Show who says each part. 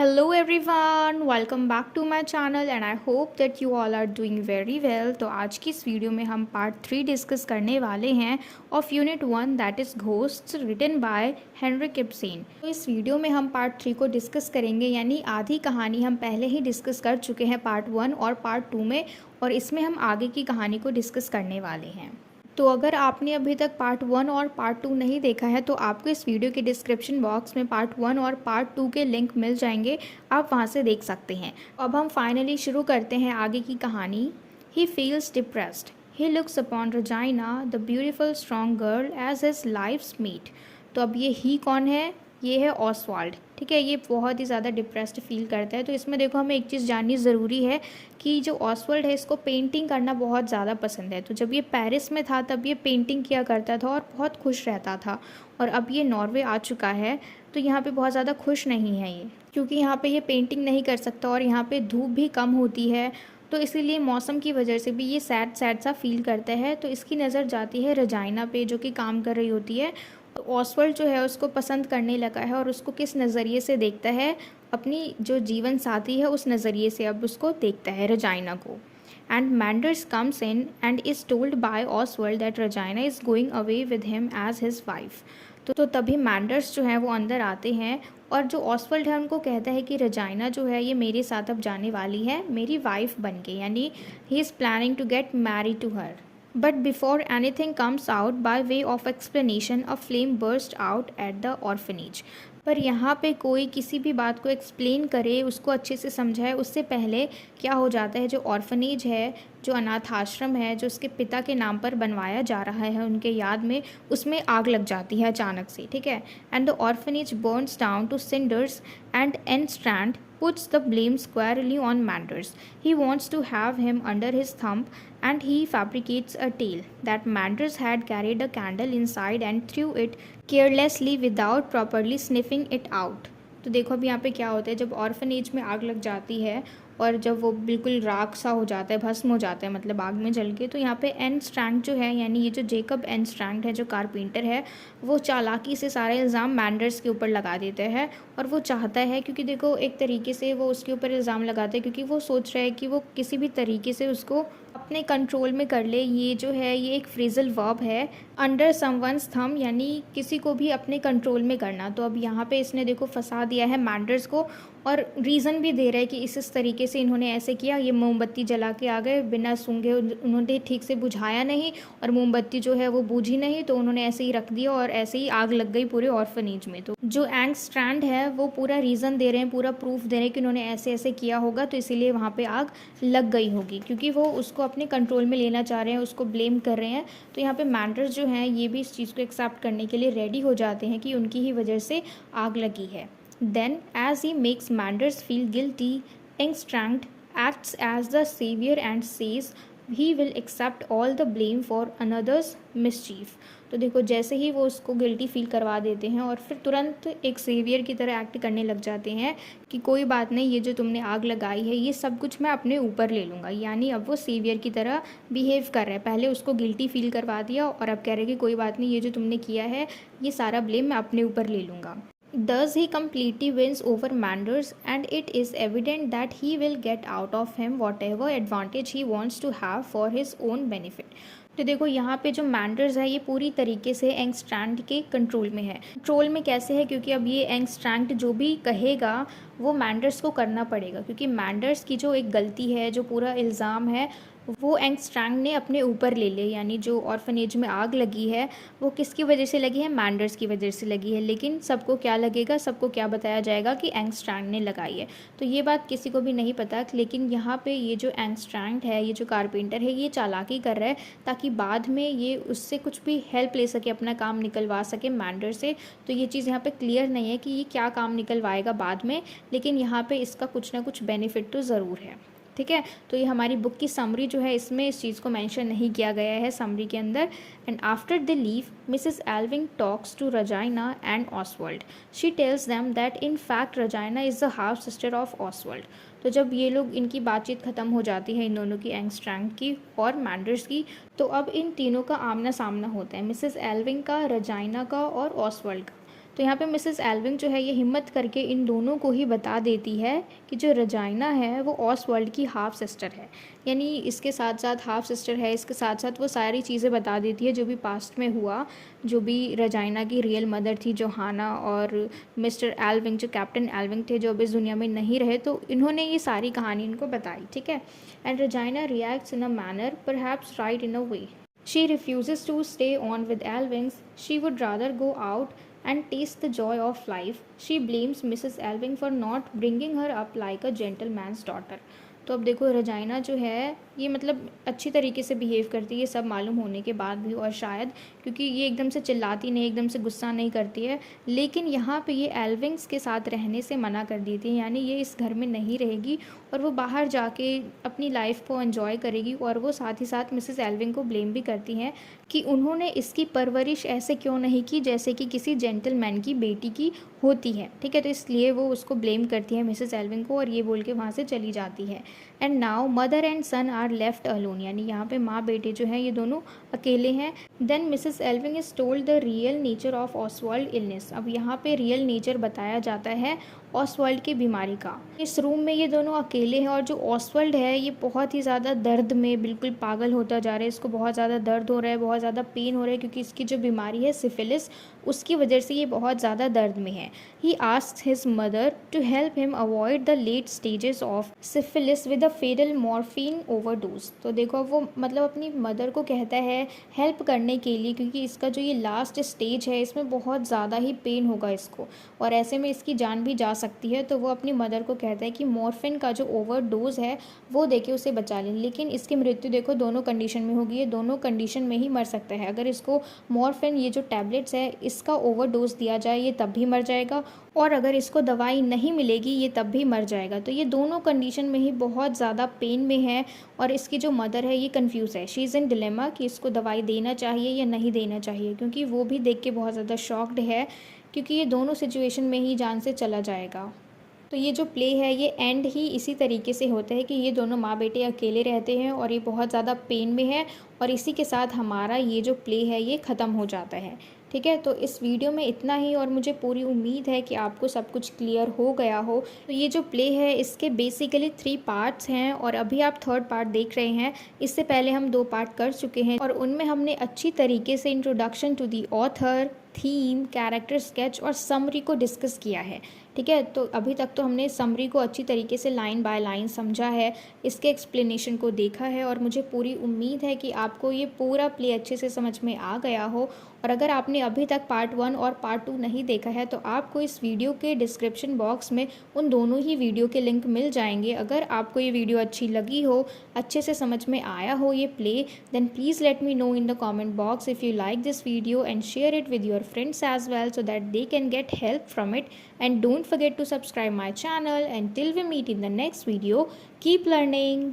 Speaker 1: Hello everyone, welcome back to my channel and I hope that you all are doing very well। तो आज की इस video में हम पार्ट 3 डिस्कस करने वाले हैं of unit 1 that is ghosts written by Henrik Ibsen. तो इस वीडियो में हम पार्ट 3 को डिस्कस करेंगे, यानी आधी कहानी हम पहले ही डिस्कस कर चुके हैं पार्ट 1 और पार्ट 2 में, और इसमें हम आगे की कहानी को डिस्कस करने वाले हैं। तो अगर आपने अभी तक पार्ट 1 और पार्ट 2 नहीं देखा है तो आपको इस वीडियो के डिस्क्रिप्शन बॉक्स में पार्ट 1 और पार्ट 2 के लिंक मिल जाएंगे, आप वहां से देख सकते हैं। अब हम फाइनली शुरू करते हैं आगे की कहानी। He feels depressed. He looks upon Regina the beautiful strong girl as his life's meet. तो अब ये ही कौन है? ये है ऑसवाल्ड। ठीक है, ये बहुत ही ज़्यादा डिप्रेस्ड फील करता है। तो इसमें देखो, हमें एक चीज़ जाननी ज़रूरी है कि जो ऑसवाल्ड है इसको पेंटिंग करना बहुत ज़्यादा पसंद है। तो जब ये पेरिस में था तब ये पेंटिंग किया करता था और बहुत खुश रहता था, और अब ये नॉर्वे आ चुका है तो यहाँ पे बहुत ज़्यादा खुश नहीं है ये, क्योंकि यहाँ पे ये पेंटिंग नहीं कर सकता और यहाँ पे धूप भी कम होती है। तो इसीलिए मौसम की वजह से भी ये सैड सैड सा फील करता है। तो इसकी नज़र जाती है रजाइना पे, जो कि काम कर रही होती है। ऑसवर्ल्ड जो है उसको पसंद करने लगा है और उसको किस नज़रिए से देखता है, अपनी जो जीवन साथी है उस नज़रिए से अब उसको देखता है रजाइना को। And Manders comes in and is told by Oswald that Regina is going away with him as his wife. तो तभी मैंडर्स जो है वो अंदर आते हैं और जो ऑसवर्ल्ड है उनको कहता है कि रजाइना जो है ये मेरे साथ अब जाने वाली है, मेरी वाइफ बन के, यानी he is planning to get married to her. But before anything comes out by way of explanation, a flame burst out at the orphanage। पर यहाँ पे कोई किसी भी बात को एक्सप्लेन करे, उसको अच्छे से समझाए, उससे पहले क्या हो जाता है, जो ऑर्फनेज है, जो अनाथ आश्रम है, जो उसके पिता के नाम पर बनवाया जा रहा है उनके याद में, उसमें आग लग जाती है अचानक से। ठीक है, and the orphanage burns down to cinders and Engstrand puts the blame squarely on Manders। He wants to have him under his thumb and he fabricates a tale that Manders had carried a candle inside and threw it carelessly without properly sniffing it out। तो देखो अब यहाँ पे क्या होता है, जब orphanage में आग लग जाती है और जब वो बिल्कुल राख सा हो जाता है, भस्म हो जाता है, मतलब आग में जल के, तो यहाँ पे एन स्ट्रैंग जो है, यानी ये जो जेकब एन स्ट्रैंग है, जो कारपेंटर है, वो चालाकी से सारे इल्ज़ाम मैंडर्स के ऊपर लगा देते हैं। और वो चाहता है, क्योंकि देखो एक तरीके से वो उसके ऊपर इल्ज़ाम लगाते हैं क्योंकि वो सोच रहा है कि वो किसी भी तरीके से उसको अपने कंट्रोल में कर ले। ये जो है ये एक फ्रेजल वर्ब है, अंडर समवन्स थंब, यानी किसी को भी अपने कंट्रोल में करना। तो अब यहाँ पे इसने देखो फंसा दिया है मैंडर्स को, और रीज़न भी दे रहा है कि इस तरीके से इन्होंने ऐसे किया, ये मोमबत्ती जला के आ गए बिना सूंघे, उन्होंने ठीक से बुझाया नहीं और मोमबत्ती जो है वो बूझी नहीं, तो उन्होंने ऐसे ही रख दिया और ऐसे ही आग लग गई पूरे ऑर्फनेज में। तो जो एंगस्ट्रैंड है वो पूरा रीज़न दे रहे हैं, पूरा प्रूफ दे रहे हैं कि उन्होंने ऐसे ऐसे किया होगा, तो इसीलिए वहाँ पे आग लग गई होगी, क्योंकि वो उसको अपने कंट्रोल में लेना चाह रहे हैं, उसको ब्लेम कर रहे हैं। तो यहाँ पे मैंडर्स जो हैं ये भी इस चीज़ को एक्सेप्ट करने के लिए रेडी हो जाते हैं कि उनकी ही वजह से आग लगी है। Then, as he makes Manders feel guilty, Engstrand acts as the savior and says he will accept all the blame for another's mischief। तो देखो जैसे ही वो उसको गिल्टी फील करवा देते हैं और फिर तुरंत एक सेवियर की तरह एक्ट करने लग जाते हैं कि कोई बात नहीं, ये जो तुमने आग लगाई है ये सब कुछ मैं अपने ऊपर ले लूँगा। यानी अब वो सेवियर की तरह बिहेव कर रहे हैं। पहले उसको गिल्टी फील करवा दिया और अब कह रहे हैं कि कोई बात नहीं, ये जो तुमने किया है ये सारा ब्लेम मैं अपने ऊपर ले लूँगा। Thus he completely wins over Manders and it is evident that he will get out of him whatever advantage he wants to have for his own benefit। तो देखो यहाँ पे जो मैंडर्स है ये पूरी तरीके से एंगस्ट्रैंड के कंट्रोल में है। कंट्रोल में कैसे है? क्योंकि अब ये एंगस्ट्रैंड जो भी कहेगा वो मैंडर्स को करना पड़ेगा, क्योंकि मैंडर्स की जो एक गलती है, जो पूरा इल्ज़ाम है, वो एंगस्ट्रैंग ने अपने ऊपर ले ले। यानी जो ऑर्फनेज में आग लगी है वो किसकी वजह से लगी है? मैंडर्स की वजह से लगी है। लेकिन सबको क्या लगेगा, सबको क्या बताया जाएगा कि एंगस्ट्रैंग ने लगाई है। तो ये बात किसी को भी नहीं पता। लेकिन यहाँ पे ये जो एंगस्ट्रैंग है, ये जो कारपेंटर है, ये चालाकी कर रहा है ताकि बाद में ये उससे कुछ भी हेल्प ले सके, अपना काम निकलवा सके मैंडर से। तो ये चीज़ यहाँ पे क्लियर नहीं है कि ये क्या काम निकलवाएगा बाद में, लेकिन यहाँ पे इसका कुछ ना कुछ बेनिफिट तो ज़रूर है। ठीक है, तो ये हमारी बुक की समरी जो है इसमें इस चीज़ को मेंशन नहीं किया गया है समरी के अंदर। And after the leave Mrs Alving talks to Regina and Oswald. She tells them that in fact Regina is the half sister of Oswald. तो जब ये लोग, इनकी बातचीत ख़त्म हो जाती है इन दोनों की, एंगस्ट्रैंग की और मैंडर्स की, तो अब इन तीनों का आमना सामना होता है, मिसेस एल्विंग का, रजाइना का और ऑसवर्ल्ड का। तो यहाँ पे मिसेस एल्विंग जो है ये हिम्मत करके इन दोनों को ही बता देती है कि जो रजाइना है वो ऑसवर्ल्ड की हाफ सिस्टर है, यानी इसके साथ साथ हाफ सिस्टर है, इसके साथ साथ वो सारी चीज़ें बता देती है जो भी पास्ट में हुआ, जो भी रजाइना की रियल मदर थी जोहाना, और मिस्टर एल्विंग जो कैप्टन एल्विंग थे जो अब इस दुनिया में नहीं रहे, तो इन्होंने ये सारी कहानी इनको बताई, ठीक है। And Regina reacts in a manner perhaps right in a way. She refuses to stay on with Elvings. She would rather go out and taste the joy of life. She blames Mrs. Elving for not bringing her up like a gentleman's daughter. तो अब देखो Regina जो है ये मतलब अच्छी तरीके से बिहेव करती है सब मालूम होने के बाद भी, और शायद क्योंकि ये एकदम से चिल्लाती नहीं, एकदम से गुस्सा नहीं करती है, लेकिन यहाँ पे ये एल्विंग्स के साथ रहने से मना कर देती है, यानी ये इस घर में नहीं रहेगी और वो बाहर जाके अपनी लाइफ को एंजॉय करेगी। और वो साथ ही साथ मिसेस एल्विंग को ब्लेम भी करती हैं कि उन्होंने इसकी परवरिश ऐसे क्यों नहीं की जैसे कि किसी जेंटलमैन की बेटी की होती है, ठीक है। तो इसलिए वो उसको ब्लेम करती है मिसेस एल्विंग को, और ये बोल के वहाँ से चली जाती है। And now mother and son are left alone, यानी यहाँ पे माँ बेटे जो हैं ये दोनों अकेले हैं। Then Mrs Alving is told the real nature of Oswald illness. अब यहाँ पे रियल नेचर बताया जाता है ऑसवर्ल्ड की बीमारी का। इस रूम में ये दोनों अकेले हैं और जो ऑसवर्ल्ड है ये बहुत ही ज़्यादा दर्द में बिल्कुल पागल होता जा रहा है, इसको बहुत ज़्यादा दर्द हो रहा है, बहुत ज़्यादा पेन हो रहा है, क्योंकि इसकी जो बीमारी है सिफिलिस, उसकी वजह से ये बहुत ज़्यादा दर्द में है। He asks his mother to help him avoid the late stages of syphilis with a fatal morphine overdose. तो देखो वो मतलब अपनी मदर को कहता है हेल्प करने के लिए, क्योंकि इसका जो ये लास्ट स्टेज है इसमें बहुत ज़्यादा ही पेन होगा इसको, और ऐसे में इसकी जान भी जा सकती है। तो वो अपनी मदर को कहता है कि मॉर्फिन का जो ओवरडोज है वो देके उसे बचा लें, लेकिन इसकी मृत्यु देखो दोनों कंडीशन में होगी, ये दोनों कंडीशन में ही मर सकता है। अगर इसको मॉर्फिन ये जो टैबलेट्स है इसका ओवरडोज दिया जाए ये तब भी मर जाएगा, और अगर इसको दवाई नहीं मिलेगी ये तब भी मर जाएगा। तो ये दोनों कंडीशन में ही बहुत ज़्यादा पेन में है, और इसकी जो मदर है ये कंफ्यूज है, शी इज़ इन डिलेमा कि इसको दवाई देना चाहिए या नहीं देना चाहिए, क्योंकि वो भी देख के बहुत ज़्यादा शॉक्ड है, क्योंकि ये दोनों सिचुएशन में ही जान से चला जाएगा। तो ये जो प्ले है ये एंड ही इसी तरीके से होता है कि ये दोनों माँ बेटे अकेले रहते हैं और ये बहुत ज़्यादा पेन में है, और इसी के साथ हमारा ये जो प्ले है ये ख़त्म हो जाता है, ठीक है। तो इस वीडियो में इतना ही, और मुझे पूरी उम्मीद है कि आपको सब कुछ क्लियर हो गया हो। तो ये जो प्ले है इसके बेसिकली 3 पार्ट्स हैं, और अभी आप 3rd पार्ट देख रहे हैं। इससे पहले हम 2 पार्ट कर चुके हैं, और उनमें हमने अच्छी तरीके से introduction to the author, theme, character sketch और समरी को डिस्कस किया है, ठीक है। तो अभी तक तो हमने समरी को अच्छी तरीके से लाइन बाय लाइन समझा है, इसके एक्सप्लेनेशन को देखा है, और मुझे पूरी उम्मीद है कि आपको ये पूरा प्ले अच्छे से समझ में आ गया हो। और अगर आपने अभी तक पार्ट 1 और पार्ट 2 नहीं देखा है तो आपको इस वीडियो के डिस्क्रिप्शन बॉक्स में उन दोनों ही वीडियो के लिंक मिल जाएंगे। अगर आपको ये वीडियो अच्छी लगी हो, अच्छे से समझ में आया हो ये play, then please let me know in the comment box if you like this video and share it with your friends as well so that they can get help from it. And don't forget to subscribe my channel. And till we meet in the next video, keep learning.